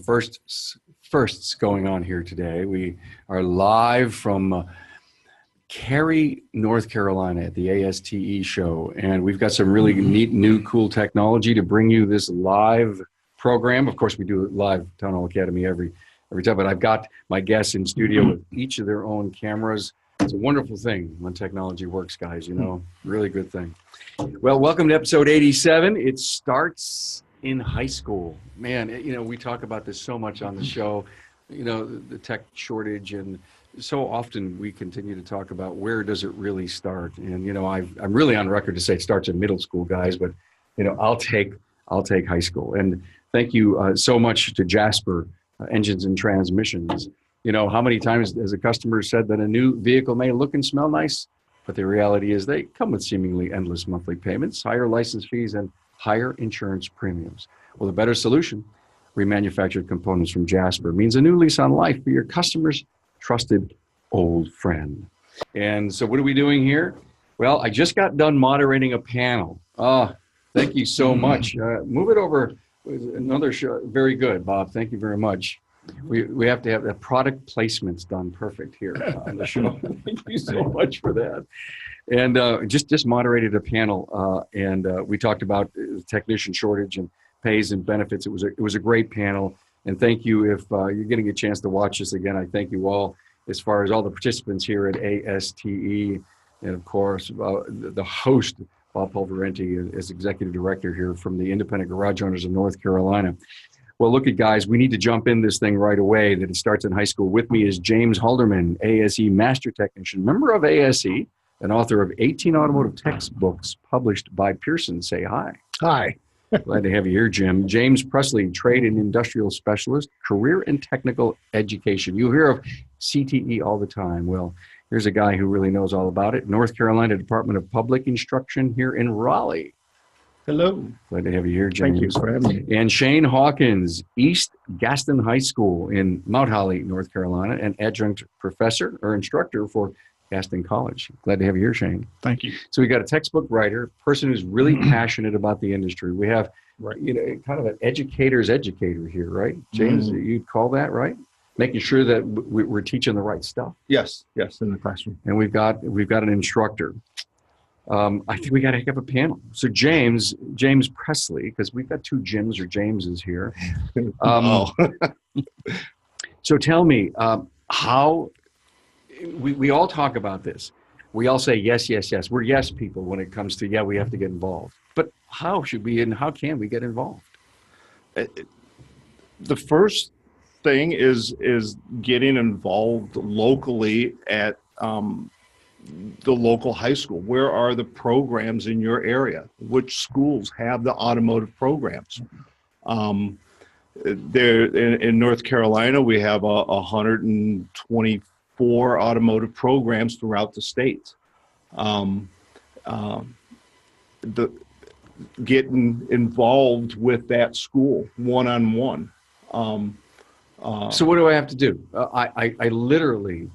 firsts going on here today. We are live from Cary, North Carolina at the ASTE show, and we've got some really neat, new, cool technology to bring you this live program. Of course, we do it live, Town Hall Academy every time, but I've got my guests in studio with each of their own cameras. It's a wonderful thing when technology works, guys, you know, really good thing. Well, welcome to episode 87. It starts in high school. Man, you know, we talk about this so much on the show, you know, the tech shortage, and so often we continue to talk about where does it really start. And, you know, I'm really on record to say it starts in middle school, guys, but, you know, I'll take high school. And thank you so much to Jasper Engines and Transmissions. You know, how many times has a customer said that a new vehicle may look and smell nice, but the reality is they come with seemingly endless monthly payments, higher license fees, and higher insurance premiums. Well, the better solution, remanufactured components from Jasper, means a new lease on life for your customers' trusted old friend. And so what are we doing here? Well, I just got done moderating a panel. Thank you so much. Move it over. Another show. Very good, Bob. Thank you very much. We have to have the product placements done perfect here on the show. Thank you so much for that. And just moderated a panel, and we talked about the technician shortage and pays and benefits. It was a great panel. And thank you. If you're getting a chance to watch this again, I thank you all, as far as all the participants here at ASTE, and of course, the host, Bob Pulverenti, is executive director here from the Independent Garage Owners of North Carolina. Well, look at guys, we need to jump in this thing right away, that it starts in high school. With me is James Halderman, ASE Master Technician, member of ASE, and author of 18 automotive textbooks published by Pearson. Say hi. Hi. Glad to have you here, Jim. James Presley, Trade and Industrial Specialist, Career and Technical Education. You hear of CTE all the time. Well, here's a guy who really knows all about it. North Carolina Department of Public Instruction here in Raleigh. Hello. Glad to have you here, James. Thank you for having me. And Shane Hawkins, East Gaston High School in Mount Holly, North Carolina, and adjunct professor or instructor for Gaston College. Glad to have you here, Shane. Thank you. So we got a textbook writer, person who's really passionate about the industry. We have, you know, kind of an educator's educator here, right? James, you'd call that, right? Making sure that we're teaching the right stuff. Yes, in the classroom. And we've got an instructor. I think we got to have a panel. So James Presley, because we've got two Jims or Jameses here. So tell me, how we all talk about this. We all say yes, yes, yes. We're yes people when it comes to, we have to get involved. But how should we and how can we get involved? The first thing is getting involved locally at the local high school. Where are the programs in your area? Which schools have the automotive programs? There in North Carolina, we have 124 automotive programs throughout the state. Getting involved with that school one-on-one. So what do I have to do? I literally,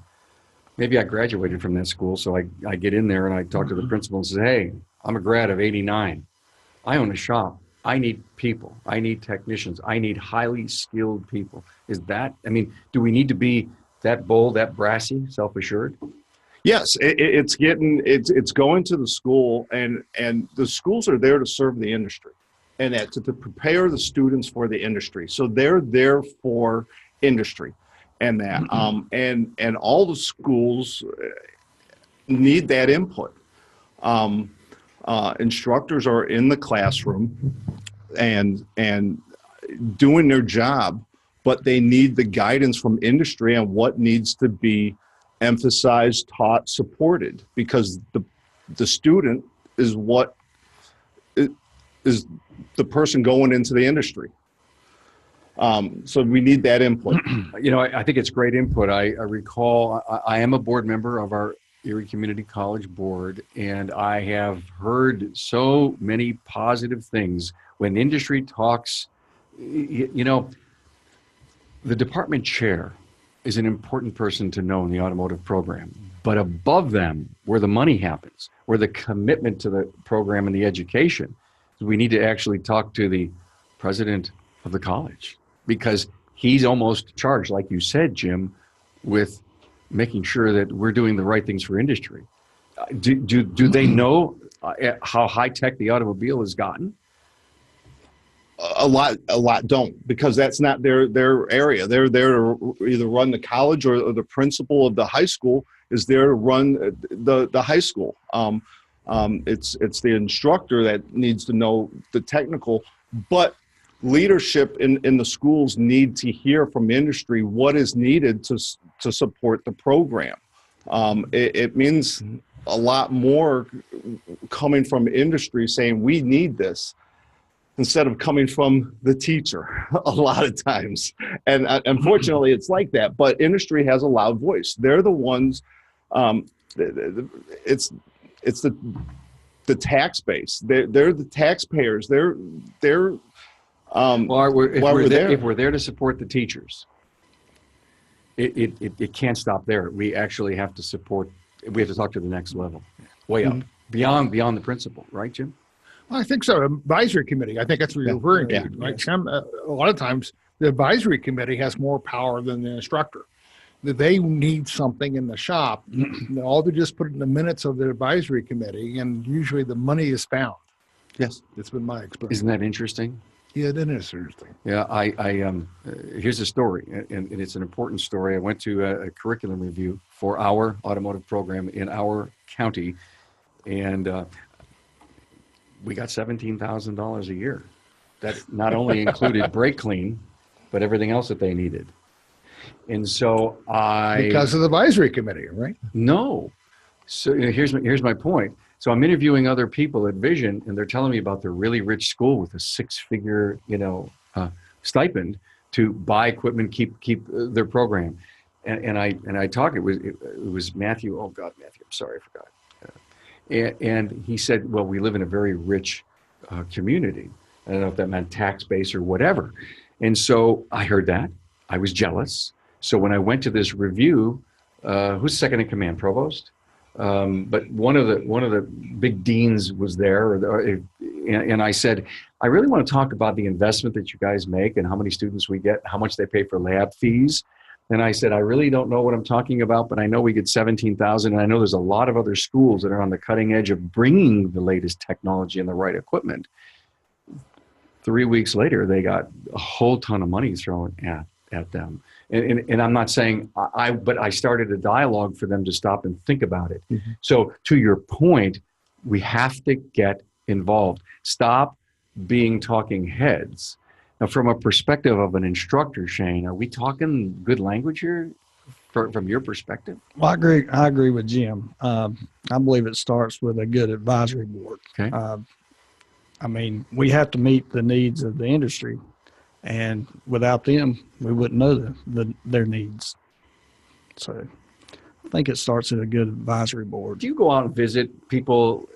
maybe I graduated from that school, so I get in there and I talk to the principal and say, hey, I'm a grad of '89. I own a shop. I need people. I need technicians. I need highly skilled people. Is that, I mean, do we need to be that bold, that brassy, self-assured? Yes, it's going to the school, and the schools are there to serve the industry, and to prepare the students for the industry. So they're there for industry. And that, and all the schools need that input. Instructors are in the classroom and doing their job, but they need the guidance from industry on what needs to be emphasized, taught, supported, because the student is what is the person going into the industry. So we need that input. You know, I think it's great input. I recall I am a board member of our Erie Community College board, and I have heard so many positive things when industry talks. You know, the department chair is an important person to know in the automotive program, but above them, where the money happens, where the commitment to the program and the education, we need to actually talk to the president of the college, because he's almost charged, like you said, Jim, with making sure that we're doing the right things for industry. Do they know how high tech the automobile has gotten? A lot don't, because that's not their area. They're there to either run the college, or the principal of the high school is there to run the high school. It's the instructor that needs to know the technical, but leadership in the schools need to hear from industry what is needed to support the program. It means a lot more coming from industry saying we need this, instead of coming from the teacher a lot of times. And unfortunately, it's like that. But industry has a loud voice. They're the ones, it's the tax base. They're the taxpayers. If we're there to support the teachers, it can't stop there. We actually have to support, we have to talk to the next level, way up, beyond the principal, right, Jim? I think so. Advisory committee. I think that's what you're referring to, right? A lot of times, the advisory committee has more power than the instructor. They need something in the shop. All they just put it in the minutes of the advisory committee, and usually the money is found. Yes, it's been my experience. Isn't that interesting? Yeah, it is interesting. Yeah, here's a story, and it's an important story. I went to a curriculum review for our automotive program in our county, and we got $17,000 a year. That not only included brake clean, but everything else that they needed. And so because of the advisory committee, right? No. So here's my point. So I'm interviewing other people at Vision, and they're telling me about their really rich school with a six-figure, stipend to buy equipment, keep their program. And I talked. It was Matthew. Oh God, Matthew. I'm sorry, I forgot. And he said, well, we live in a very rich community. I don't know if that meant tax base or whatever. And so I heard that. I was jealous. So when I went to this review, who's second in command? Provost? But one of the big deans was there. And I said, I really want to talk about the investment that you guys make and how many students we get, how much they pay for lab fees. And I said, I really don't know what I'm talking about, but I know we get 17,000, and I know there's a lot of other schools that are on the cutting edge of bringing the latest technology and the right equipment. 3 weeks later, they got a whole ton of money thrown at them. And I'm not saying but I started a dialogue for them to stop and think about it. Mm-hmm. So to your point, we have to get involved. Stop being talking heads. Now, from a perspective of an instructor, Shane, are we talking good language here from your perspective? Well, I agree with Jim. I believe it starts with a good advisory board. Okay. I mean, we have to meet the needs of the industry, and without them, we wouldn't know their needs. So I think it starts at a good advisory board. Do you go out and visit people,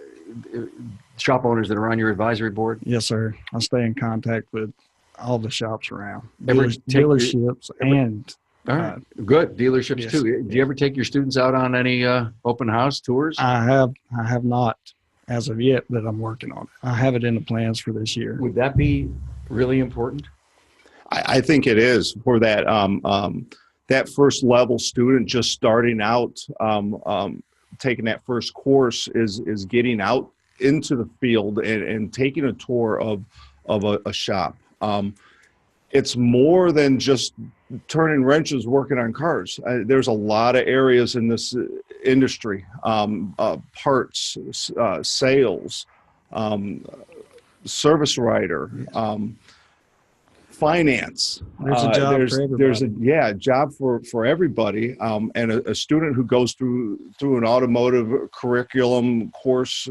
shop owners that are on your advisory board? Yes, sir. I stay in contact with all the shops around, dealerships and all right, good dealerships yes. too. Do you ever take your students out on any open house tours? I have not as of yet, but I'm working on it. I have it in the plans for this year. Would that be really important? I think it is for that that first level student just starting out, taking that first course is getting out into the field and taking a tour of a shop. It's more than just turning wrenches, working on cars. There's a lot of areas in this industry, parts, sales, service writer, finance. There's a job for everybody. There's a job for everybody. And a student who goes through an automotive curriculum course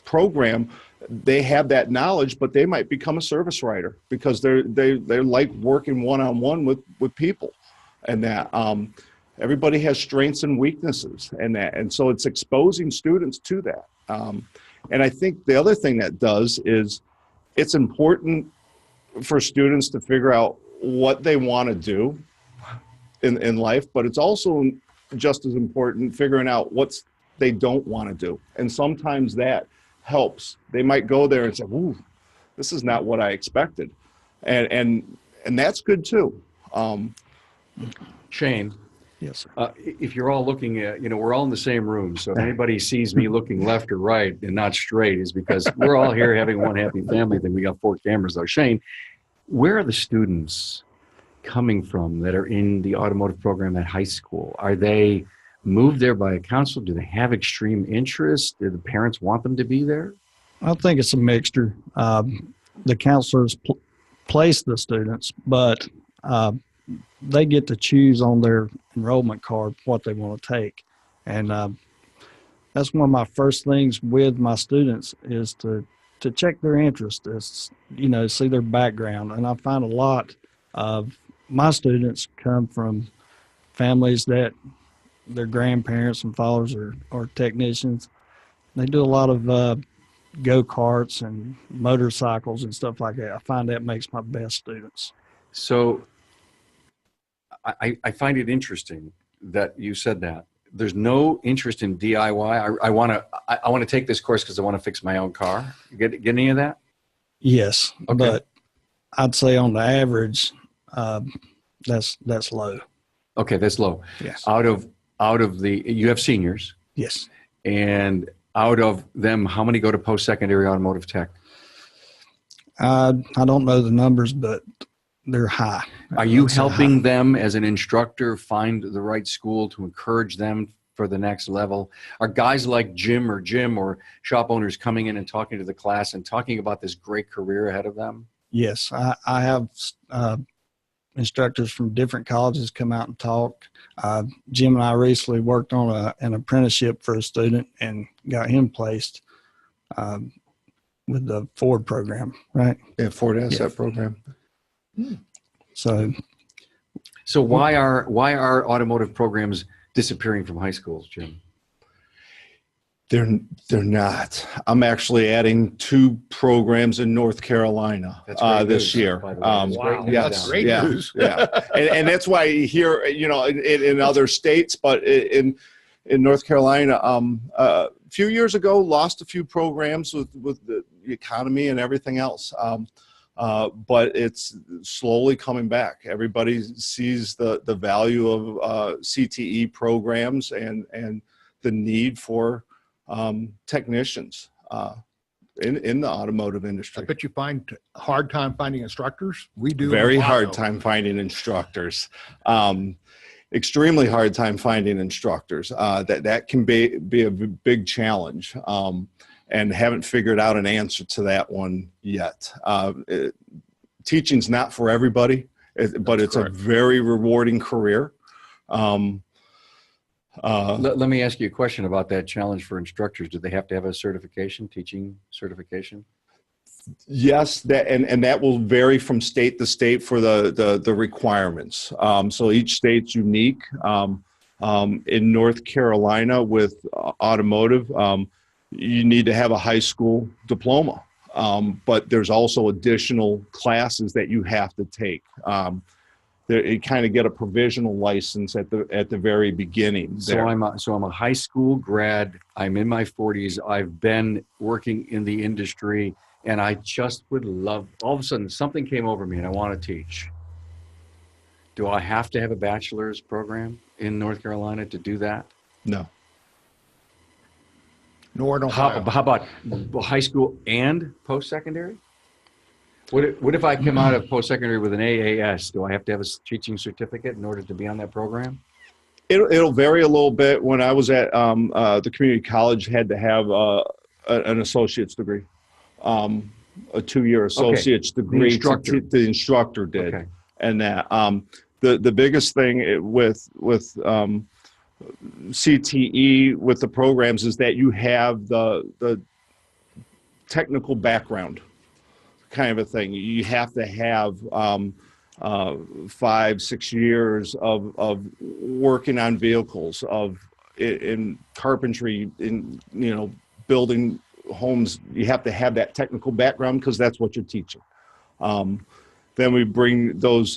program, they have that knowledge, but they might become a service writer because they like working one-on-one with people, and that everybody has strengths and weaknesses, and so it's exposing students to that. And I think the other thing that does is it's important for students to figure out what they want to do in life, but it's also just as important figuring out what they don't want to do, and sometimes that helps. They might go there and say, "Ooh, this is not what I expected," and and that's good too. Shane, Yes, sir. if you're all looking at, we're all in the same room. So if anybody sees me looking left or right and not straight, is because we're all here having one happy family thing. We got 4 cameras though. Shane, where are the students coming from that are in the automotive program at high school? Are they moved there by a counselor? Do they have extreme interest? Do the parents want them to be there? I think it's a mixture. The counselors place the students, but they get to choose on their enrollment card what they want to take. And that's one of my first things with my students is to check their interest, is, see their background. And I find a lot of my students come from families that their grandparents and fathers are technicians. They do a lot of go-karts and motorcycles and stuff like that. I find that makes my best students. So I find it interesting that you said that. There's no interest in DIY. I want to take this course because I want to fix my own car. You get any of that? Yes, Okay. but I'd say on the average, that's low. Okay, that's low. Yes. Out of you have seniors, Yes. and out of them, how many go to post-secondary automotive tech? I don't know the numbers, but they're high. Are you I'd say helping high. them as an instructor find the right school to encourage them for the next level? Are guys like Jim or shop owners coming in and talking to the class and talking about this great career ahead of them? Yes, I have instructors from different colleges come out and talk. Jim and I recently worked on an apprenticeship for a student and got him placed with the Ford program, right? Yeah, Ford Asset Program. So why are automotive programs disappearing from high schools, Jim? They're not. I'm actually adding 2 programs in North Carolina That's great this news, year. by the way. That's great news Yes, That's great yeah, news. yeah, and that's why here, in other states, but in North Carolina, a few years ago, lost a few programs with the economy and everything else. But it's slowly coming back. Everybody sees the value of CTE programs and the need for technicians in the automotive I industry. bet you find a hard time finding instructors. We do. Very in Ohio. hard time finding instructors. Extremely hard time finding instructors. That can be a big challenge. And haven't figured out an answer to that one yet. Teaching's not for everybody, but it's correct. a very rewarding career. Let me ask you a question about that challenge for instructors. Do they have to have a certification, teaching certification? Yes, and that will vary from state to state for the requirements. So each state's unique. In North Carolina with automotive, you need to have a high school diploma, but there's also additional classes that you have to take. You kind of get a provisional license at the very beginning. So I'm a high school grad. I'm in my 40s. I've been working in the industry, and I just would love. All of a sudden, something came over me, and I want to teach. Do I have to have a bachelor's program in North Carolina to do that? No. Nor in How Ohio. about high school and post-secondary? What if I come out of post-secondary with an AAS? Do I have to have a teaching certificate in order to be on that program? It'll vary a little bit. When I was at the community college, had to have an associate's degree, a 2-year associate's degree. The instructor did, Okay. and that the biggest thing with CTE with the programs is that you have the technical background kind of a thing. You have to have 5-6 years of working on vehicles, in carpentry, in building homes. You have to have that technical background because that's what you're teaching. Then we bring those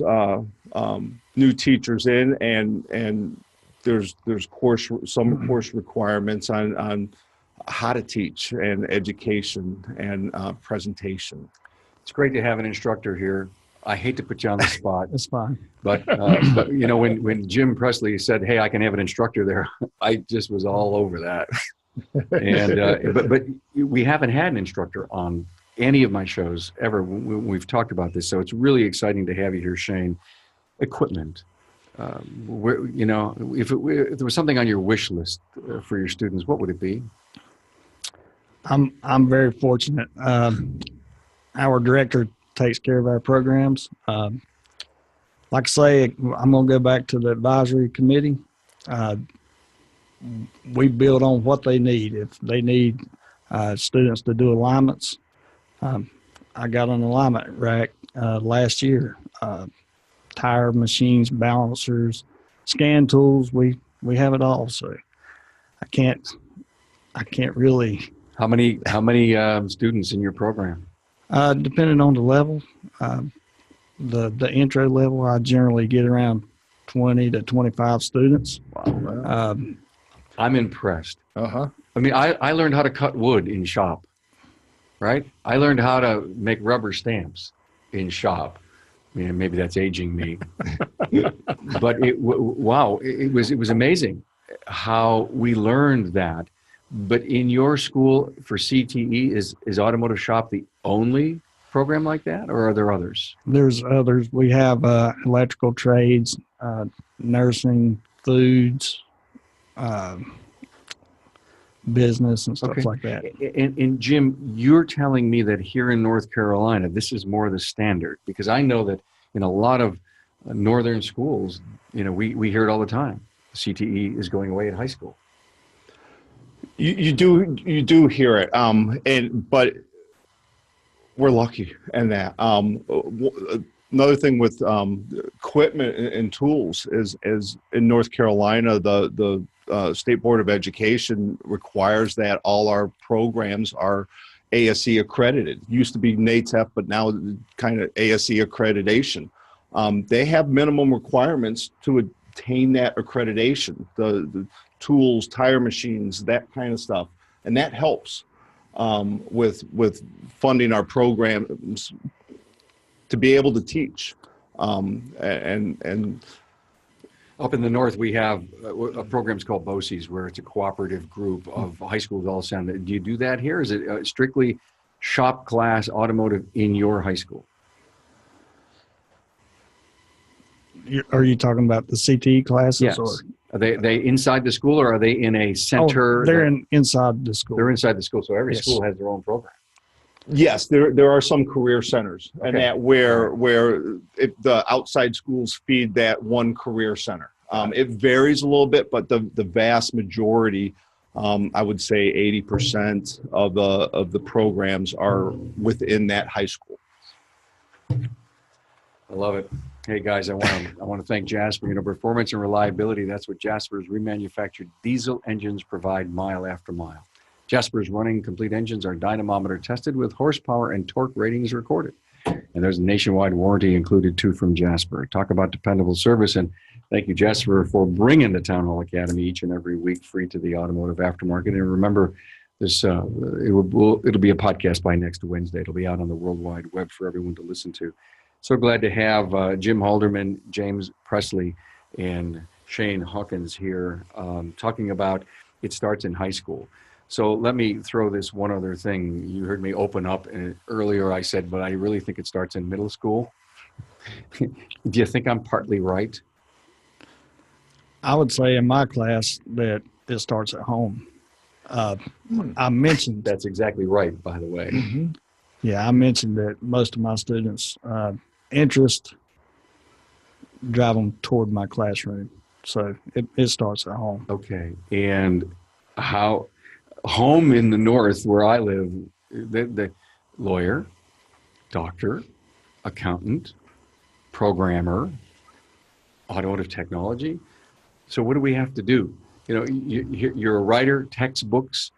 new teachers in, and there's some course requirements on how to teach and education and presentation. It's great to have an instructor here. I hate to put you on the spot, It's fine. but you know, when Jim Presley said, "Hey, I can have an instructor there," I just was all over that. And but we haven't had an instructor on any of my shows ever when we've talked about this, so it's really exciting to have you here, Shane. Equipment. Where, you know, if there was something on your wish list for your students, what would it be? I'm very fortunate. Our director takes care of our programs. Like I say, I'm going to go back to the advisory committee. We build on what they need. If they need students to do alignments, I got an alignment rack last year. Tire machines, balancers, scan tools. We have it all. So I can't really. How many students in your program? Depending on the level, the intro level, I generally get around 20 to 25 students. Wow. I'm impressed. Uh-huh. I mean, I learned how to cut wood in shop, right? I learned how to make rubber stamps in shop. I mean, maybe that's aging me, but wow, it was amazing how we learned that. But in your school for CTE, is automotive shop the only program like that, or are there others? There's others. We have electrical trades, nursing, foods, business, and stuff like that. And Jim, you're telling me that here in North Carolina, this is more the standard, because I know that in a lot of northern schools, you know, we hear it all the time. CTE is going away at high school. You do hear it, but we're lucky in that. Another thing with equipment and tools is in North Carolina, the State Board of Education requires that all our programs are ASE accredited. Used to be NATEP, but now kind of ASE accreditation. They have minimum requirements to attain that accreditation. The tools, tire machines, that kind of stuff, and that helps with funding our programs to be able to teach. And up in the north, we have programs called BOCES, where it's a cooperative group of high schools all sound. Do you do that here? Is it strictly shop class automotive in your high school? Are you talking about the CTE classes? Yes. Or? Are they inside the school, or are they in a center? Oh, they're inside the school. They're inside the school, so every Yes. school has their own program. yes, there are some career centers, and Okay. that where the outside schools feed that one career center. It varies a little bit, but the vast majority, I would say 80% of the programs are within that high school. I love it. Hey guys, I want to thank Jasper. You know, performance and reliability, that's what Jasper's remanufactured diesel engines provide mile after mile. Jasper's running complete engines are dynamometer tested with horsepower and torque ratings recorded. And there's a nationwide warranty included too from Jasper. Talk about dependable service. And thank you, Jasper, for bringing the Town Hall Academy each and every week free to the automotive aftermarket. And remember, this it'll be a podcast by next Wednesday. It'll be out on the World Wide Web for everyone to listen to. So glad to have Jim Halderman, James Presley, and Shane Hawkins here talking about it starts in high school. So let me throw this one other thing. You heard me open up, and earlier I said, but I really think it starts in middle school. Do you think I'm partly right? I would say in my class that it starts at home. I mentioned That's exactly right, by the way. Mm-hmm. Yeah, I mentioned that most of my students' interest drive them toward my classroom. So it starts at home. Okay. And how home in the north where I live, the lawyer, doctor, accountant, programmer, automotive technology. So what do we have to do? You know, you're a writer, textbooks.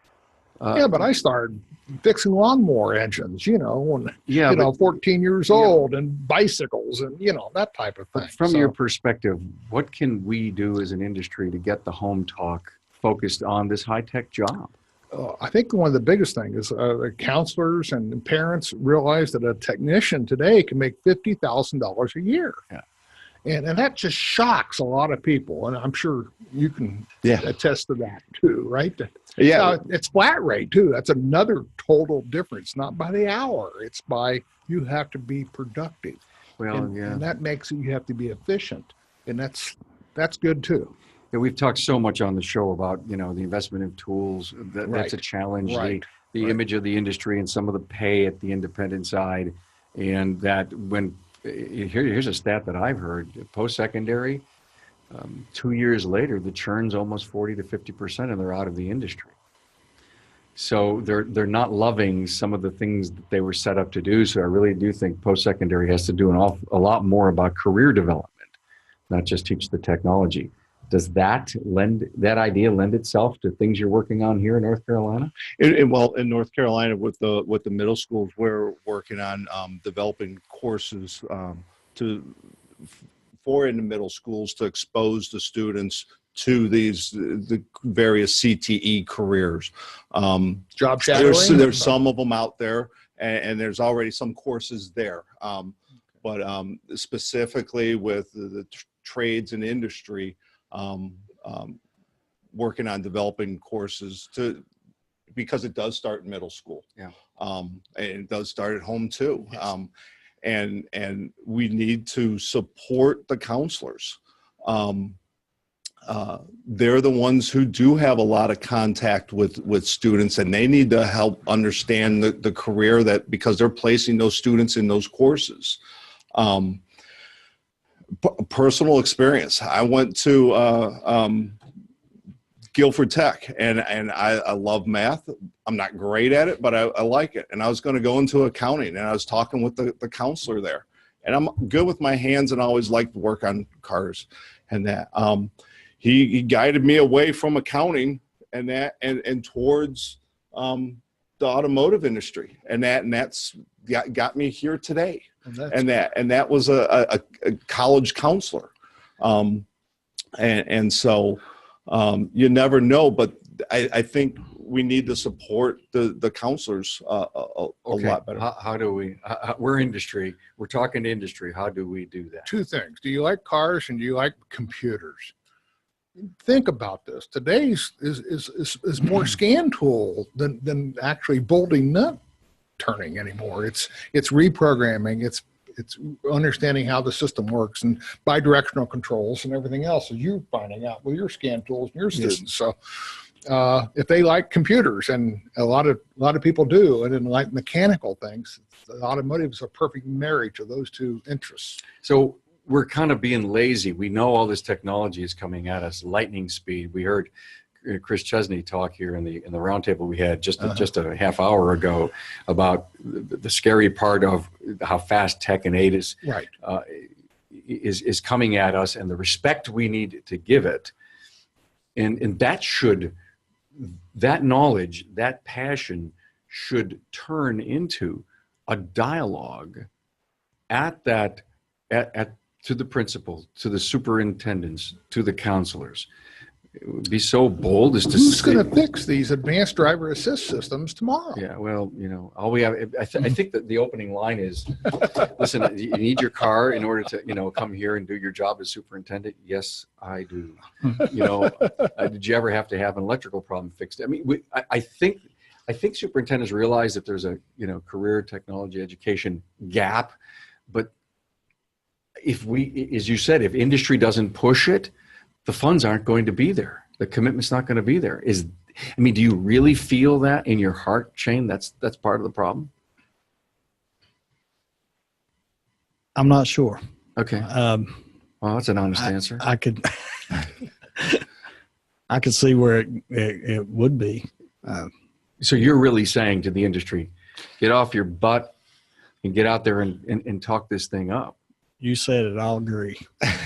Yeah, but I started fixing lawnmower engines, when, Yeah, 14 years old, and bicycles and, that type of thing. From your perspective, what can we do as an industry to get the home talk focused on this high-tech job? I think one of the biggest things is counselors and parents realize that a technician today can make $50,000 a year. Yeah. And that just shocks a lot of people. And I'm sure you can attest to that too, right? Yeah. It's flat rate too. That's another total difference, not by the hour. It's by you have to be productive. Well, and that makes you have to be efficient. And that's good too. Yeah, we've talked so much on the show about, the investment in tools. That's a challenge. Right. The image of the industry and some of the pay at the independent side. And that here's a stat that I've heard, post-secondary, 2 years later, the churn's almost 40 to 50% and they're out of the industry. So they're not loving some of the things that they were set up to do. So I really do think post-secondary has to do a lot more about career development, not just teach the technology. Does that idea lend itself to things you're working on here in North Carolina? Well, in North Carolina, with the middle schools, we're working on developing courses for in the middle schools to expose the students to the various CTE careers. Job shadowing. There's some of them out there, and there's already some courses there. But specifically with the trades and industry. Working on developing courses because it does start in middle school. Yeah. And it does start at home too. Yes. And we need to support the counselors. They're the ones who do have a lot of contact with students, and they need to help understand the career because they're placing those students in those courses. Personal experience. I went to Guilford Tech, and I love math. I'm not great at it, but I like it. And I was going to go into accounting, and I was talking with the counselor there. And I'm good with my hands, and I always liked to work on cars and that. He guided me away from accounting and towards the automotive industry, and that's got me here today. And that was a college counselor. And so you never know, but I think we need to support the counselors a lot better. How do we, we're industry, we're talking to industry. How do we do that? Two things. Do you like cars and do you like computers? Think about this. Today's is more scan tool than actually bolting nut turning anymore. It's reprogramming. It's understanding how the system works and bidirectional controls and everything else, as you're finding out with your scan tools and your students. So if they like computers, and a lot of people do, and then like mechanical things, the automotive is a perfect marriage of those two interests. So we're kind of being lazy. We know all this technology is coming at us lightning speed. We heard Chris Chesney talk here in the roundtable we had just a half hour ago about the scary part of how fast tech and ASE is coming at us, and the respect we need to give it, and that knowledge, that passion should turn into a dialogue to the principal, to the superintendents, to the counselors. It would be so bold as to who's going to fix these advanced driver assist systems tomorrow? Yeah, well, all we have. I think that the opening line is, listen, you need your car in order to, come here and do your job as superintendent. Yes, I do. Did you ever have to have an electrical problem fixed? I mean, I think superintendents realize that there's a career technology education gap, but if as you said, if industry doesn't push it, the funds aren't going to be there. The commitment's not going to be there. Do you really feel that in your heart, Shane? That's part of the problem? I'm not sure. Okay. Well, that's an honest answer. I could see where it would be. So you're really saying to the industry, get off your butt and get out there and talk this thing up. You said it. I'll agree.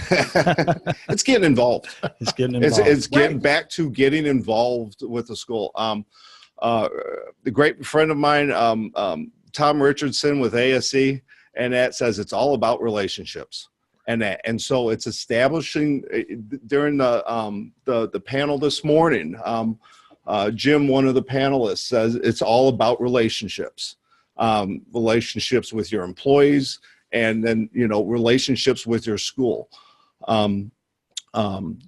It's getting involved. It's getting back to getting involved with the school. The great friend of mine, Tom Richardson with ASE, and that says it's all about relationships. And so it's establishing during the panel this morning. Jim, one of the panelists, says it's all about relationships, relationships with your employees, and then, you know, relationships with your school.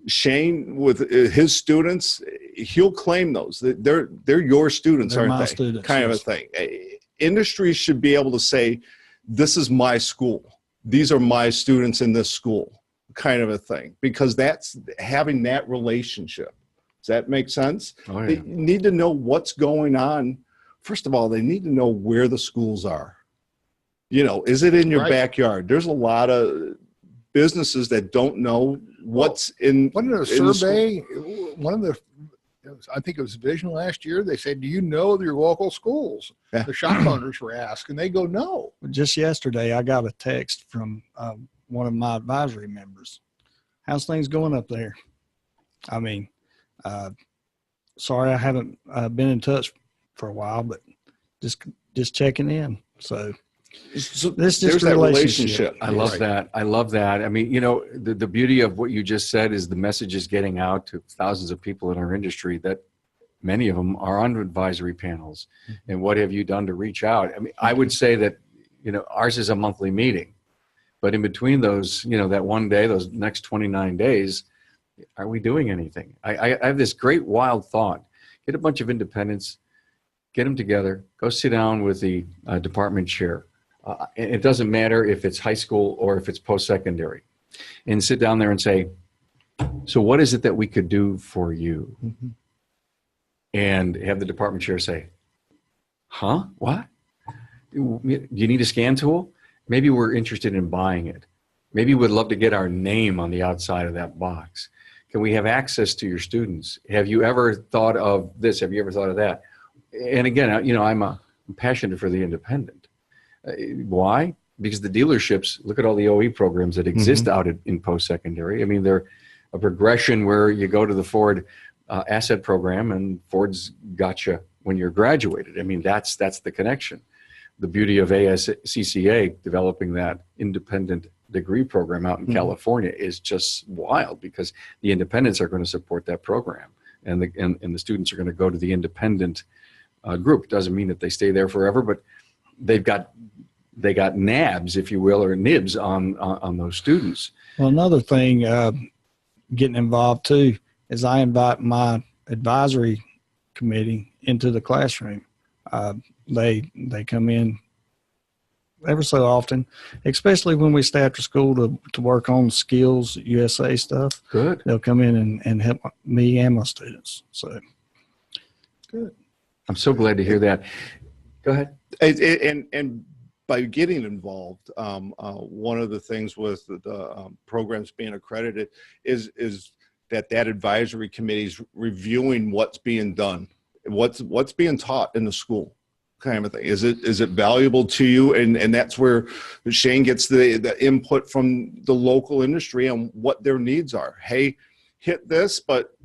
Shane, with his students, he'll claim those. They're your students, They're aren't my they? students, Kind of a yes. thing. Industries should be able to say, this is my school. These are my students in this school, kind of a thing, because that's having that relationship. Does that make sense? Oh, yeah. They need to know what's going on. First of all, they need to know where the schools are. You know, is it in your Right. backyard? There's a lot of businesses that don't know what's in. One of the in the survey, one of the, I think it was Vision last year, they said, do you know your local schools? Yeah. The shop owners were asked, and they go, no. Just yesterday, I got a text from one of my advisory members. How's things going up there? I mean, sorry I haven't been in touch for a while, but just checking in. So So this there's just that relationship. I love Right. that. I love that. I mean, you know, the beauty of what you just said is the message is getting out to thousands of people in our industry that many of them are on advisory panels. And what have you done to reach out? I mean, I would say that, you know, ours is a monthly meeting, but in between those, you know, that one day, those next 29 days, are we doing anything? I have this great wild thought. Get a bunch of independents, get them together, go sit down with the department chair. It doesn't matter if it's high school or if it's post-secondary, and sit down there and say, so what is it that we could do for you? Mhm. And have the department chair say, huh, what? Do you need a scan tool? Maybe we're interested in buying it. Maybe we'd love to get our name on the outside of that box. Can we have access to your students? Have you ever thought of this? Have you ever thought of that? And again, you know, I'm passionate for the independent. Why? Because the dealerships, look at all the OE programs that exist out in post-secondary. I mean, they're a progression where you go to the Ford asset program and Ford's got you when you're graduated. I mean, that's the connection. The beauty of ASCCA developing that independent degree program out in California is just wild, because the independents are going to support that program, and the students are going to go to the independent group. Doesn't mean that they stay there forever, but they got nabs, if you will, or nibs on those students. Well, another thing, getting involved too, is I invite my advisory committee into the classroom. They come in ever so often, especially when we stay after school to work on skills USA stuff. Good. They'll come in and help me and my students. So Good. I'm so glad to hear that. Go ahead. And by getting involved, one of the things with the programs being accredited is that advisory committee is reviewing what's being done, what's being taught in the school, kind of thing. Is it valuable to you? And that's where Shane gets the input from the local industry on what their needs are. Hey, hit this, but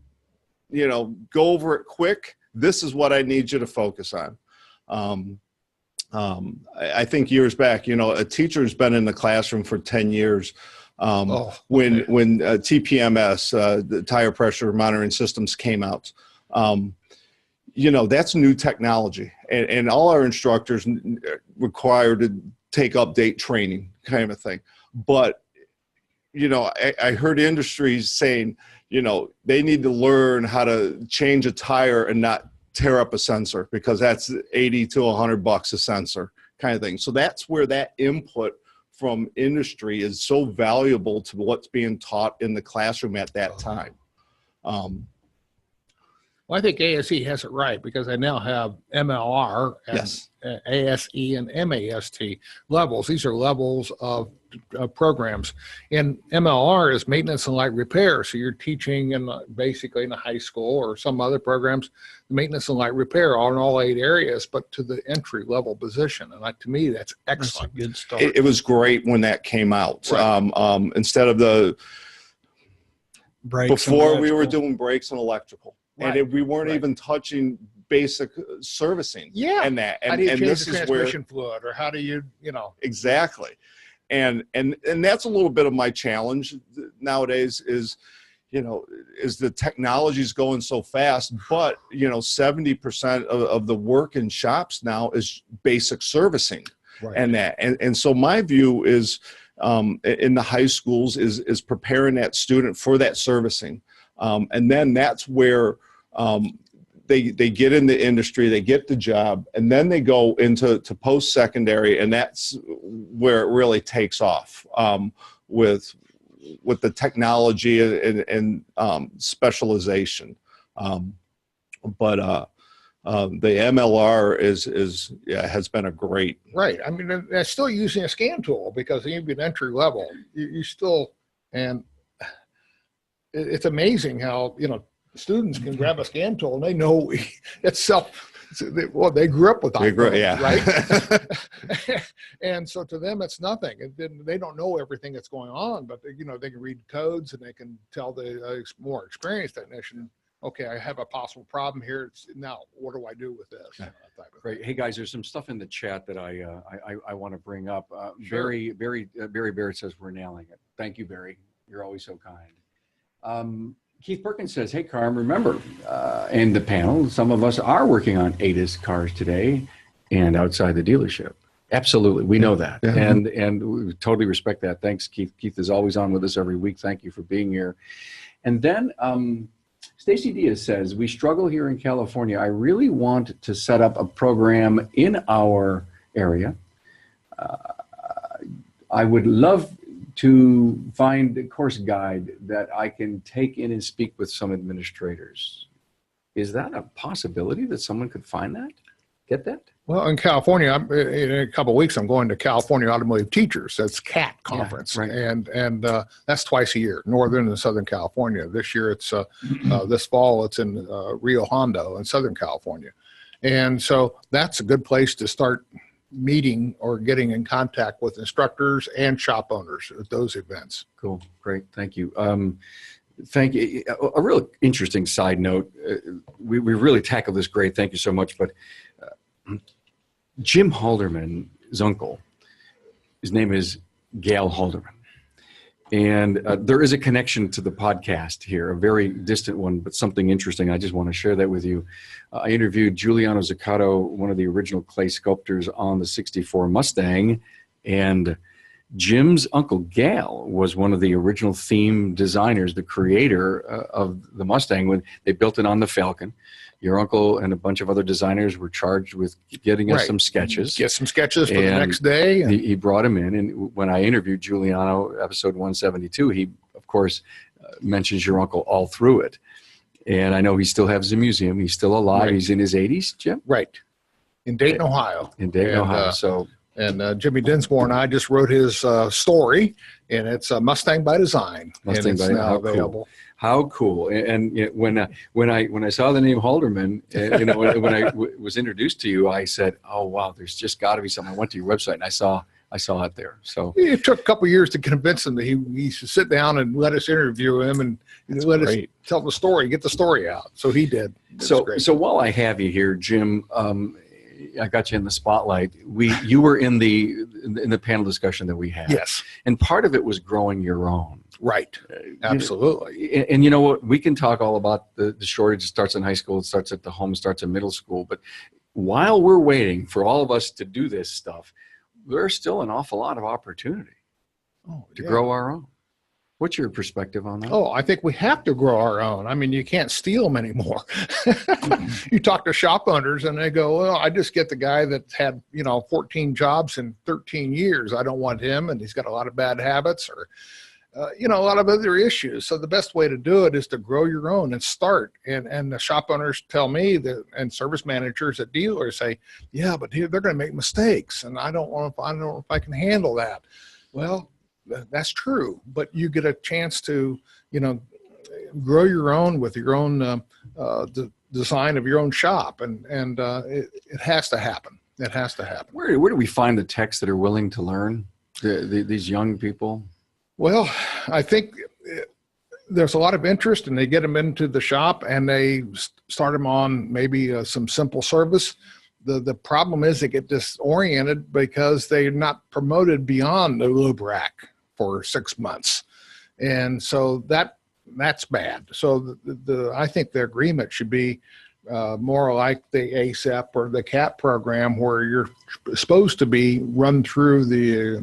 you know, go over it quick. This is what I need you to focus on. I think years back, you know, a teacher's been in the classroom for 10 years. When TPMS, the tire pressure monitoring systems, came out, you know, that's new technology, and all our instructors required to take update training, kind of a thing. But you know, I heard industries saying, you know, they need to learn how to change a tire and not tear up a sensor, because that's $80 to $100 a sensor, kind of thing. So that's where that input from industry is so valuable to what's being taught in the classroom at that time. Well, I think ASE has it right, because I now have MLR and Yes. ASE and MAST levels. These are levels of programs. And MLR is maintenance and light repair. So you're teaching basically in a high school or some other programs, maintenance and light repair on all 8 areas, but to the entry level position. And to me, that's excellent. that's a good start. It was great when that came out. Right. Instead of the Brakes before and we were electrical. doing brakes and electrical, Right. and we weren't Right. even touching basic servicing. Yeah. And that, How and, do you and change this the is where transmission fluid, or how do you, you know? exactly, and that's a little bit of my challenge nowadays is, you know, is the technology's going so fast, but, you know, 70% of the work in shops now is basic servicing. Right. And so my view is, in the high schools is preparing that student for that servicing. And then that's where, they get in the industry, they get the job, and then they go into post-secondary, and that's where it really takes off, with the technology and specialization. But the MLR has been a great. Right. I mean, they're still using a scan tool because even entry level, you still, and it's amazing how, you know, students can grab a scan tool and they know it's well, they grew up with iPhone, yeah. right? And so to them, it's nothing. They don't know everything that's going on, but you know, they can read codes and they can tell the more experienced technician, okay, I have a possible problem here. Now, what do I do with this? Yeah. Great. Hey guys, there's some stuff in the chat that I want to bring up. Sure. Barry Barrett says we're nailing it. Thank you, Barry. You're always so kind. Keith Perkins says, hey, Carm, remember, in the panel, some of us are working on ADAS cars today and outside the dealership. Absolutely. We know that. Yeah. And we totally respect that. Thanks, Keith. Keith is always on with us every week. Thank you for being here. And then Stacy Diaz says, we struggle here in California. I really want to set up a program in our area. I would love to find a course guide that I can take in and speak with some administrators. Is that a possibility that someone could find that? Get that? Well, in California, in a couple of weeks, I'm going to California Automotive Teachers. That's CAT conference, yeah, right. and that's twice a year, Northern and Southern California. This year, it's this fall, it's in Rio Hondo in Southern California, and so that's a good place to start meeting or getting in contact with instructors and shop owners at those events. Cool, great, thank you. Thank you. A real interesting side note. We really tackled this great. Thank you so much. But Jim Halderman's uncle, his name is Kyle Halderman. And there is a connection to the podcast here, a very distant one, but something interesting. I just want to share that with you. I interviewed Giuliano Zuccato, one of the original clay sculptors on the '64 Mustang, and Jim's uncle Gal was one of the original theme designers, the creator of the Mustang when they built it on the Falcon. Your uncle and a bunch of other designers were charged with getting us some sketches. Get some sketches for the next day. He brought them in, and when I interviewed Giuliano, episode 172, he, of course, mentions your uncle all through it. And I know he still has a museum. He's still alive. Right. He's in his 80s, Jim? Right. In Dayton, Ohio. In Dayton, Ohio. And Jimmy Dinsmore and I just wrote his story, and it's Mustang by Design. Mustang and it's by now available. Cool. How cool! And you know, when I saw the name Halderman, you know, when I was introduced to you, I said, "Oh wow, there's just got to be something." I went to your website and I saw it there. So it took a couple of years to convince him that he should sit down and let us interview him and let us tell the story, get the story out. So he did. So while I have you here, Jim, I got you in the spotlight. You were in the panel discussion that we had. Yes. And part of it was growing your own. Right. Absolutely. And you know what? We can talk all about the shortage. It starts in high school. It starts at the home. It starts in middle school. But while we're waiting for all of us to do this stuff, there's still an awful lot of opportunity to grow our own. What's your perspective on that? Oh, I think we have to grow our own. I mean, you can't steal them anymore. You talk to shop owners and they go, well, I just get the guy that's had, 14 jobs in 13 years. I don't want him. And he's got a lot of bad habits or, a lot of other issues. So the best way to do it is to grow your own and start. And the shop owners tell me that, and service managers at dealers say, yeah, but they're going to make mistakes. And I don't know if I can handle that. Well, that's true, but you get a chance to, grow your own with your own the design of your own shop, and it has to happen. It has to happen. Where do we find the techs that are willing to learn? These young people. Well, I think there's a lot of interest, and they get them into the shop, and they start them on maybe some simple service. The problem is they get disoriented because they're not promoted beyond the lube rack for 6 months. And so that that's bad. So I think the agreement should be more like the ASEP or the CAP program, where you're supposed to be run through the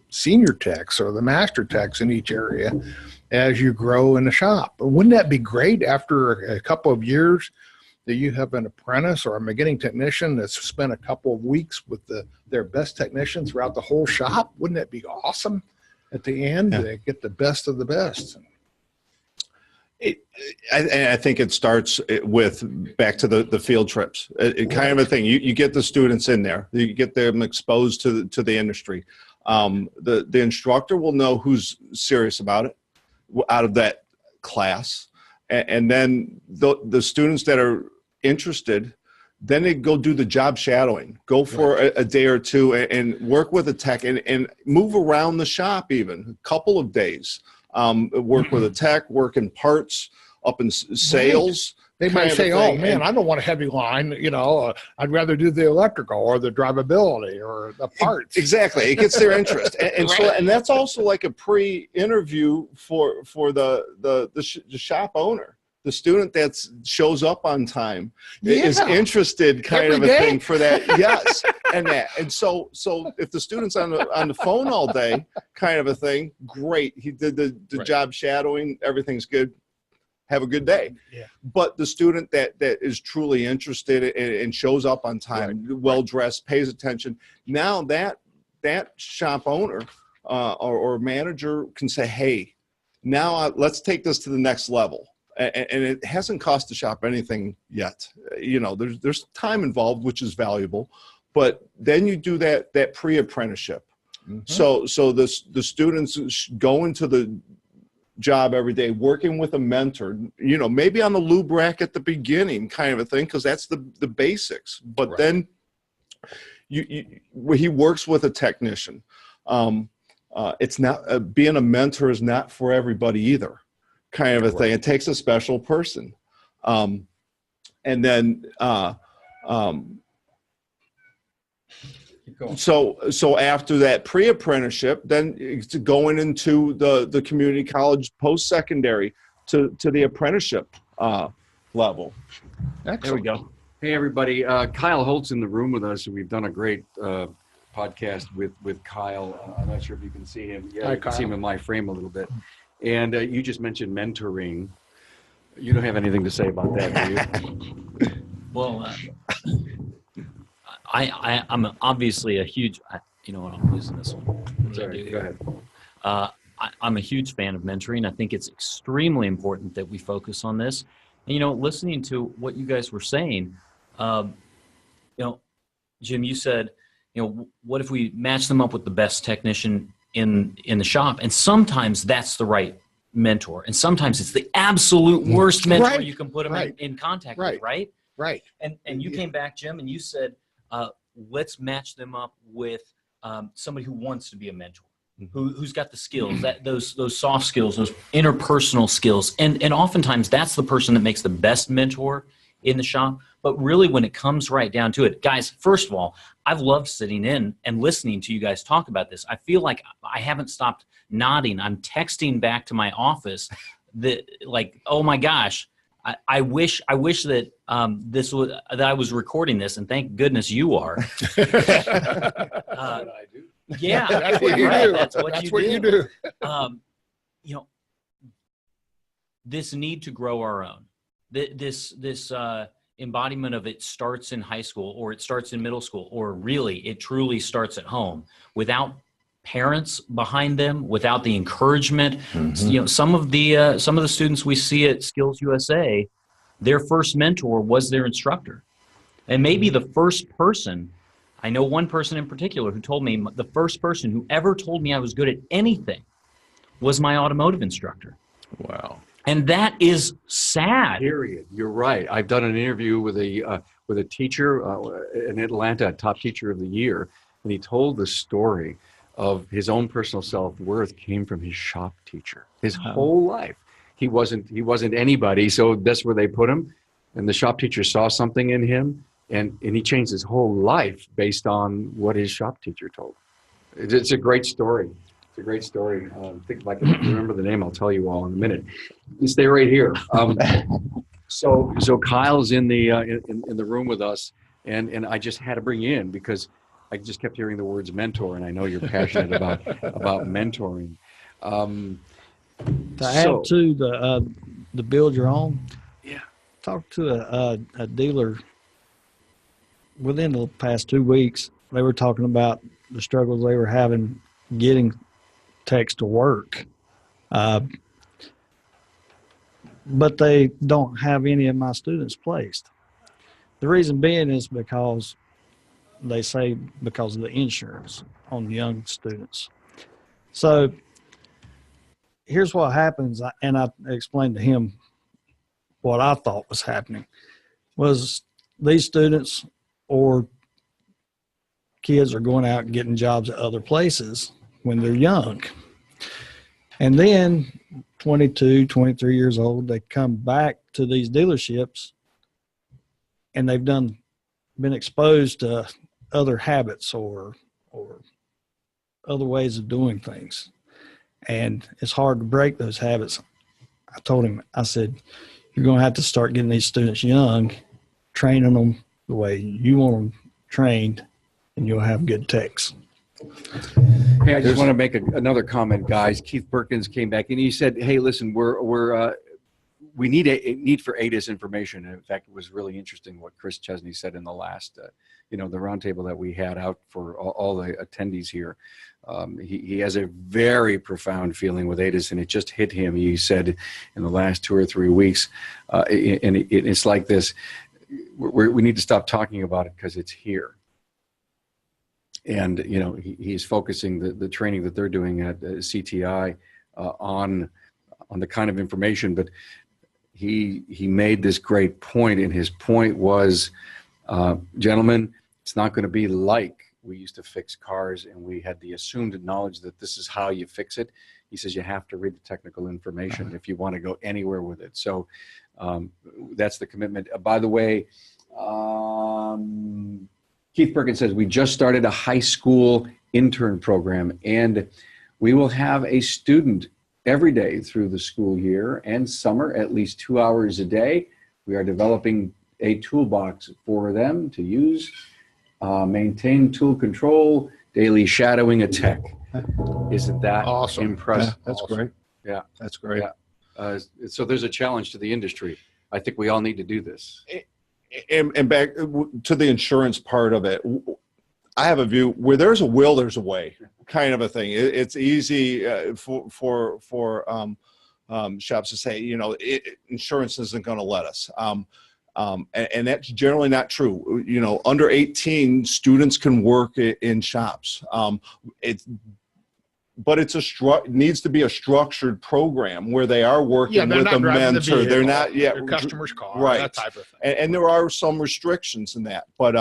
senior techs or the master techs in each area as you grow in the shop. Wouldn't that be great after a couple of years that you have an apprentice or a beginning technician that's spent a couple of weeks with their best technician throughout the whole shop? Wouldn't that be awesome at the end to get the best of the best? I think it starts with back to the field trips. Kind of a thing. You get the students in there. You get them exposed to the industry. The instructor will know who's serious about it out of that class. And then the students that are interested, then they go do the job shadowing, go for a day or two and work with a tech and move around the shop even a couple of days. Work with a tech, work in parts, up in sales. They might say, oh man, I don't want a heavy line. I'd rather do the electrical or the drivability or the parts. Exactly. It gets their interest. And that's also like a pre-interview for the shop owner. The student that shows up on time is interested kind of a thing for that. Yes. And so if the student's on the phone all day kind of a thing, great. He did the job shadowing. Everything's good. Have a good day. Yeah. But the student that is truly interested and shows up on time, well-dressed, pays attention, now that shop owner or manager can say, hey, now let's take this to the next level. And it hasn't cost the shop anything yet. There's time involved, which is valuable, but then you do that pre-apprenticeship. Mm-hmm. So the students go into the job every day, working with a mentor, maybe on the lube rack at the beginning kind of a thing, because that's the basics. But then he works with a technician. It's not being a mentor is not for everybody either, kind of a thing. It takes a special person. And then so after that pre-apprenticeship, then it's going into the community college post-secondary to the apprenticeship level. Excellent. There we go. Hey everybody, Kyle Holt's in the room with us. We've done a great podcast with Kyle. I'm not sure if you can see him. Yeah, Hi, you can see him Kyle. in my frame a little bit. And you just mentioned mentoring. You don't have anything to say about that, do you? Well, I'm obviously a huge, you know what, I'm losing this one. What did I do Go here? ahead. I'm a huge fan of mentoring. I think it's extremely important that we focus on this. And, listening to what you guys were saying, Jim, you said, what if we match them up with the best technician in the shop? And sometimes that's the right mentor. And sometimes it's the absolute worst mentor you can put them in contact with, right? Right. And you came back, Jim, and you said, let's match them up with somebody who wants to be a mentor, who's got the skills, those soft skills, those interpersonal skills. And oftentimes that's the person that makes the best mentor in the shop. But really, when it comes right down to it, guys, first of all, I've loved sitting in and listening to you guys talk about this. I feel like I haven't stopped nodding. I'm texting back to my office that, like, oh my gosh, I wish that that I was recording this, and thank goodness you are. Yeah, That's what you do. That's what you do. This need to grow our own. This embodiment of it starts in high school, or it starts in middle school, or really it truly starts at home. Without parents behind them, without the encouragement, some of the students we see at Skills USA, their first mentor was their instructor. And maybe the first person, I know one person in particular who told me, the first person who ever told me I was good at anything was my automotive instructor. Wow. And that is sad. Period. You're right. I've done an interview with a teacher in Atlanta, a top teacher of the year, and he told the story of his own personal self-worth came from his shop teacher. His whole life, he wasn't anybody, so that's where they put him. And the shop teacher saw something in him, and he changed his whole life based on what his shop teacher told him. It's a great story. a great story. I think if I can remember the name, I'll tell you all in a minute. You stay right here. So Kyle's in the room with us, and I just had to bring you in because I just kept hearing the words mentor, and I know you're passionate about mentoring. To add to the build your own, yeah, talked to a dealer within the past 2 weeks. They were talking about the struggles they were having getting techs to work, but they don't have any of my students placed. The reason being is because they say because of the insurance on young students. So here's what happens, and I explained to him what I thought was happening, was these students or kids are going out and getting jobs at other places when they're young. And then 22, 23 years old, they come back to these dealerships and they've been exposed to other habits or other ways of doing things. And it's hard to break those habits. I told him, I said, you're going to have to start getting these students young, training them the way you want them trained, and you'll have good techs. Hey, I just want to make another comment, guys. Keith Perkins came back and he said, hey, listen, we need a need for ADIS information. And in fact, it was really interesting what Chris Chesney said in the last, the roundtable that we had out for all the attendees here. He has a very profound feeling with ADIS, and it just hit him. He said in the last 2 or 3 weeks, and it's like this, we need to stop talking about it because it's here. And, he's focusing the training that they're doing at CTI on the kind of information, but he made this great point, and his point was, gentlemen, it's not going to be like we used to fix cars and we had the assumed knowledge that this is how you fix it. He says you have to read the technical information if you want to go anywhere with it. So that's the commitment. By the way, Keith Perkins says, we just started a high school intern program, and we will have a student every day through the school year and summer, at least 2 hours a day. We are developing a toolbox for them to use, maintain tool control, daily shadowing a tech. Isn't that awesome? Impressive? Yeah, that's great. Yeah, That's great. Yeah. So there's a challenge to the industry. I think we all need to do this. And back to the insurance part of it, I have a view where there's a will, there's a way, kind of a thing. It's easy for shops to say, insurance isn't going to let us. And that's generally not true. Under 18, students can work in shops. But it needs to be a structured program where they are working with a mentor. They're not yet their customer's car, right? That type of thing. And there are some restrictions in that. But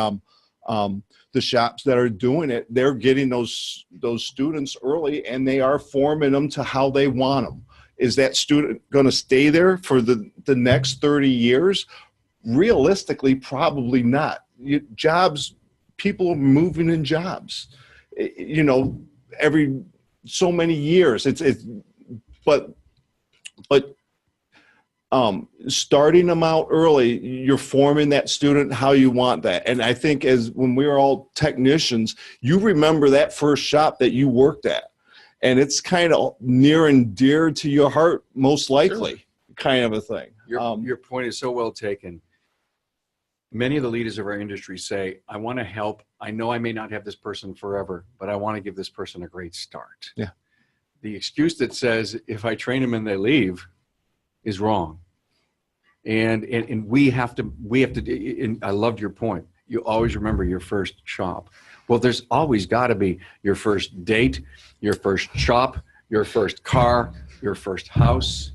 the shops that are doing it, they're getting those students early, and they are forming them to how they want them. Is that student going to stay there for the next 30 years? Realistically, probably not. People are moving in jobs. Every so many years. But starting them out early, you're forming that student how you want that. And I think when we were all technicians, you remember that first shop that you worked at, and it's kind of near and dear to your heart, most likely, kind of a thing. Your point is so well taken. Many of the leaders of our industry say, I want to help. I know I may not have this person forever, but I want to give this person a great start. Yeah. The excuse that says, if I train them and they leave, is wrong. And we have to, and I loved your point. You always remember your first shop. Well, there's always got to be your first date, your first shop, your first car, your first house.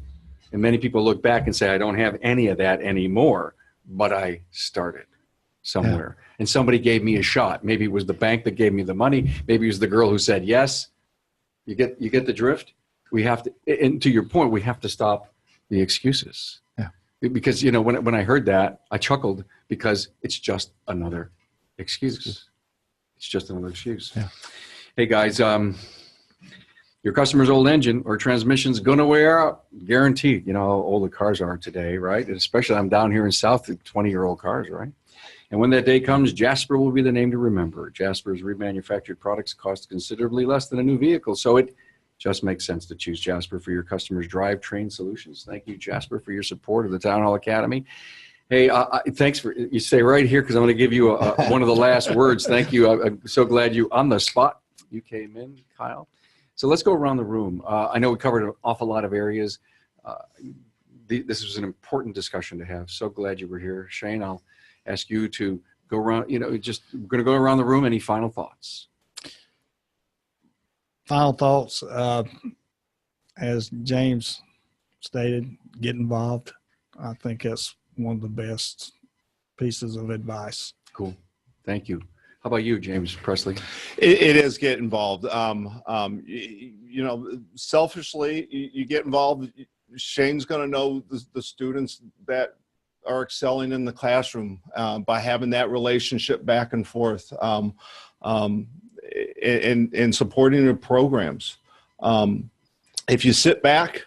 And many people look back and say, I don't have any of that anymore. But I started somewhere, and somebody gave me a shot. Maybe it was the bank that gave me the money. Maybe it was the girl who said yes. You get the drift. We have to, and to your point, we have to stop the excuses. Yeah. Because when I heard that, I chuckled because it's just another excuse. It's just another excuse. Yeah. Hey guys, your customer's old engine or transmission's going to wear out, guaranteed. You know how old the cars are today, right? And especially I'm down here in South, 20-year-old cars, right? And when that day comes, Jasper will be the name to remember. Jasper's remanufactured products cost considerably less than a new vehicle, so it just makes sense to choose Jasper for your customers' drivetrain solutions. Thank you, Jasper, for your support of the Town Hall Academy. Hey, thanks for, you stay right here because I'm going to give you one of the last words. Thank you. I'm so glad you, on the spot, you came in, Kyle. So let's go around the room. I know we covered an awful lot of areas. This was an important discussion to have. So glad you were here. Shane, I'll ask you to go around, we're going to go around the room. Any final thoughts? Final thoughts, as James stated, get involved. I think that's one of the best pieces of advice. Cool. Thank you. How about you, James Presley? It is get involved. Selfishly, you get involved. Shane's going to know the students that are excelling in the classroom by having that relationship back and forth and supporting the programs. If you sit back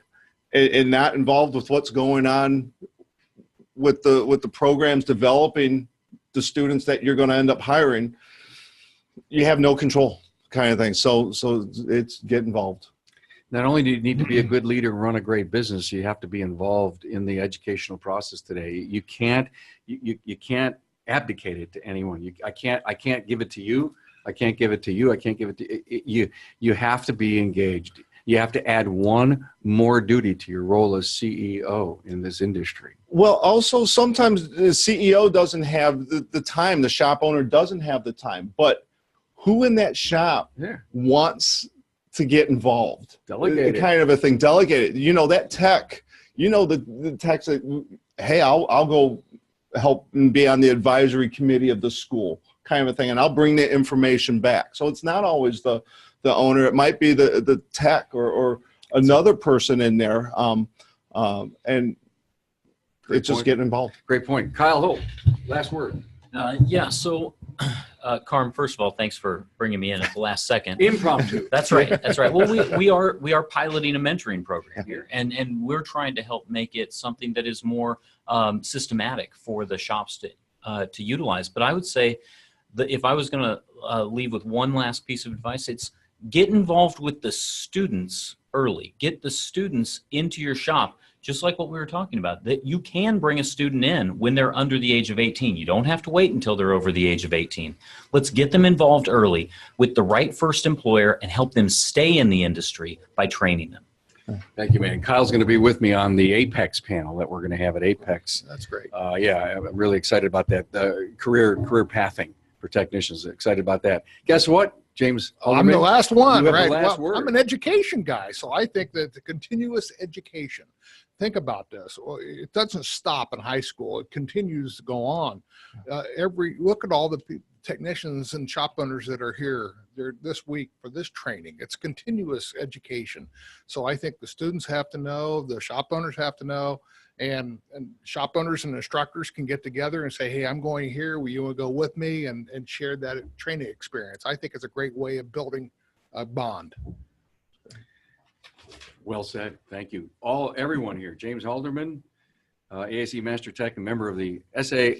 and not involved with what's going on with the programs developing the students that you're going to end up hiring, you have no control, kind of thing. So it's get involved. Not only do you need to be a good leader and run a great business, you have to be involved in the educational process today. You can't abdicate it to anyone. I can't give it to you. I can't give it to you. I can't give it to you. You have to be engaged. You have to add one more duty to your role as CEO in this industry. Well, also sometimes the CEO doesn't have the time. The shop owner doesn't have the time. But who in that shop wants to get involved? Delegate kind of a thing. Delegate it. That tech. The tech that, hey, I'll go help and be on the advisory committee of the school, kind of a thing, and I'll bring the information back. So it's not always the owner. It might be the tech or another person in there, and it's just getting involved. Great point. Kyle Holt, last word. So Carm, first of all, thanks for bringing me in at the last second. Impromptu. That's right. That's right. Well, we are piloting a mentoring program here, and we're trying to help make it something that is more systematic for the shops to utilize. But I would say that if I was going to leave with one last piece of advice, it's get involved with the students early. Get the students into your shop, just like what we were talking about, that you can bring a student in when they're under the age of 18. You don't have to wait until they're over the age of 18. Let's get them involved early with the right first employer and help them stay in the industry by training them. Thank you, man. Kyle's going to be with me on the Apex panel that we're going to have at Apex. That's great. I'm really excited about that. Career pathing for technicians. Excited about that. Guess what, James? I'm the last one, you have right? the last word. I'm an education guy, so I think that the continuous education. Think about this. It doesn't stop in high school. It continues to go on. Look at all the technicians and shop owners that are here this week for this training. It's continuous education. So I think the students have to know, the shop owners have to know, and shop owners and instructors can get together and say, hey, I'm going here. Will you want to go with me and share that training experience? I think it's a great way of building a bond. Well said. Thank you. Everyone here. James Halderman, ASE Master Tech, a member of the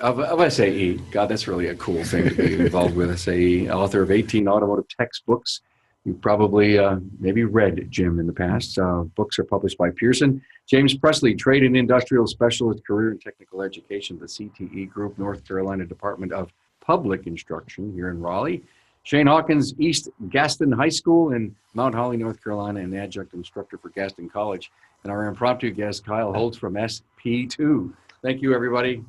of SAE. God, that's really a cool thing to be involved with. SAE, author of 18 automotive textbooks. You've probably maybe read Jim in the past. Books are published by Pearson. James Presley, Trade and Industrial Specialist, Career and Technical Education, the CTE Group, North Carolina Department of Public Instruction here in Raleigh. Shane Hawkins, East Gaston High School in Mount Holly, North Carolina, and adjunct instructor for Gaston College. And our impromptu guest, Kyle Holt from SP2. Thank you, everybody.